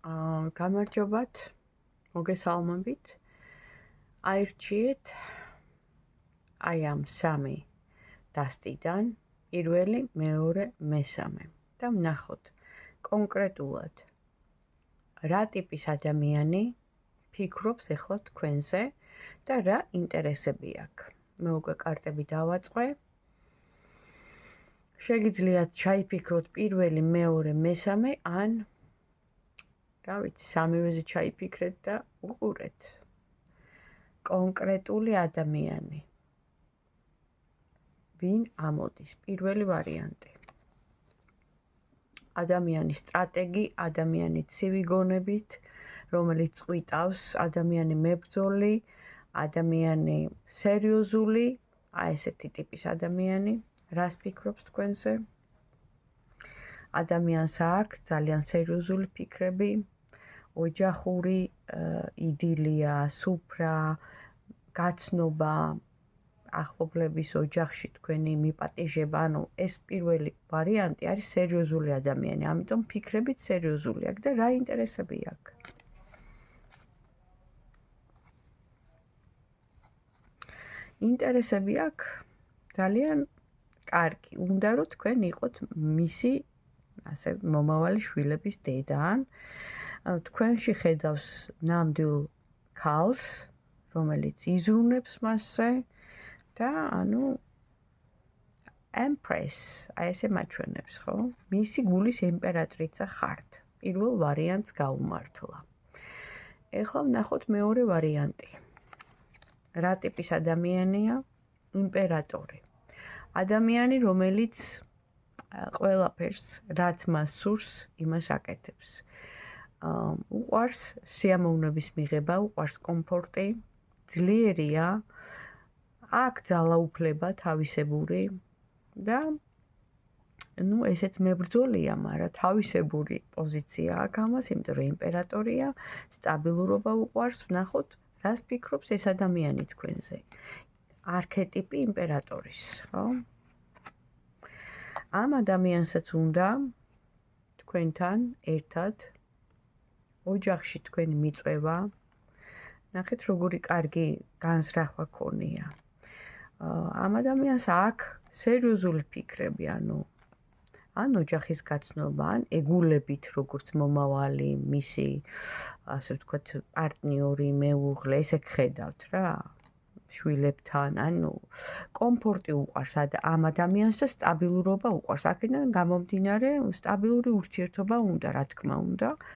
გამარჯობათ, მოგესალმებით. აირჩიეთ აი ამ სამი დასტიდან პირველი, მეორე, მესამე და ვნახოთ კონკრეტულად რა ტიპის ადამიანი ფიქრობს ახლა თქვენზე და რა ინტერესები აქვს. მე უკვე კარტები დავაწყე. შეგიძლიათ ჩაიფიქროთ პირველი, მეორე, მესამე ან რა ვიცი, სამივეზე ჩაიფიქრეთ და უყურეთ. კონკრეტული ადამიანი. ვინ ამოდის? პირველი ვარიანტი. ადამიანი სტრატეგი, ადამიანი ცივი გონებით, რომელიც წვიტავს, ადამიანი მებრძოლი, ადამიანი სერიოზული, აი ესეთი ტიპის ადამიანი, რას ფიქრობს თქვენზე? ადამიანს აქვს ძალიან სერიოზული ფიქრები, ოჯახური იდილია, სუფრა, გაცნობა, ახლობლების ოჯახში თქვენი მიპატიჟება, ანუ ეს პირველი ვარიანტი არის სერიოზული ადამიანი, ამიტომ ფიქრებით სერიოზული აქვს და რა ინტერესები აქვს. ინტერესები აქვს ძალიან კარგი, უნდა რომ თქვენ იყოთ მისი ასე მომავალი შვილების დედა ან თქვენში ხედავს ნამდვილ ქალს, რომელიც იზრუნებს მასზე და ანუ Empress, აი ესე მაჩვენებს, ხო? მისი გულის იმპერატრიცა ხართ. პირველ ვარიანტს გაუმართლა. ეხლა ვნახოთ მეორე ვარიანტი. რა ტიპის ადამიანია? იმპერატორი. ადამიანი, რომელიც ყველაფერს, რაც მას სურს, იმას აკეთებს. უყვარს სიამოვნების მიღება, უყვარს კომფორტი, ძლიერია, აქვს ძალაუფლება თავისებური და ესეც მებრძოლია, მაგრამ თავისებური პოზიცია აქვს ამას, იმიტომ რომ იმპერატორია, სტაბილურობა უყვარს. ვნახოთ, რას ფიქრობს ეს ადამიანი თქვენზე. არქეტიპი იმპერატორის, ხო? ამ ადამიანსაც უნდა თქვენთან ერთად ოჯახში თქვენი მიწვევა. ნახეთ, როგორი კარგი განზრახვა ქონია. ამ ადამიანს აქვს სერიოზული ფიქრები, ან ოჯახის გაცნობა, ან ეგულებით, როგორც მომავალი, მისი, ასე ვთქვათ, პარტნიორი, მეუღლე, ესე გხედავთ რა, შვილებთან, კომფორტი უყვარს ამ ადამიანს და სტაბილურობა უყვარს. აქედან გამომდინარე, სტაბილური ურთიერთობა უნდა, რა თქმა უნდა,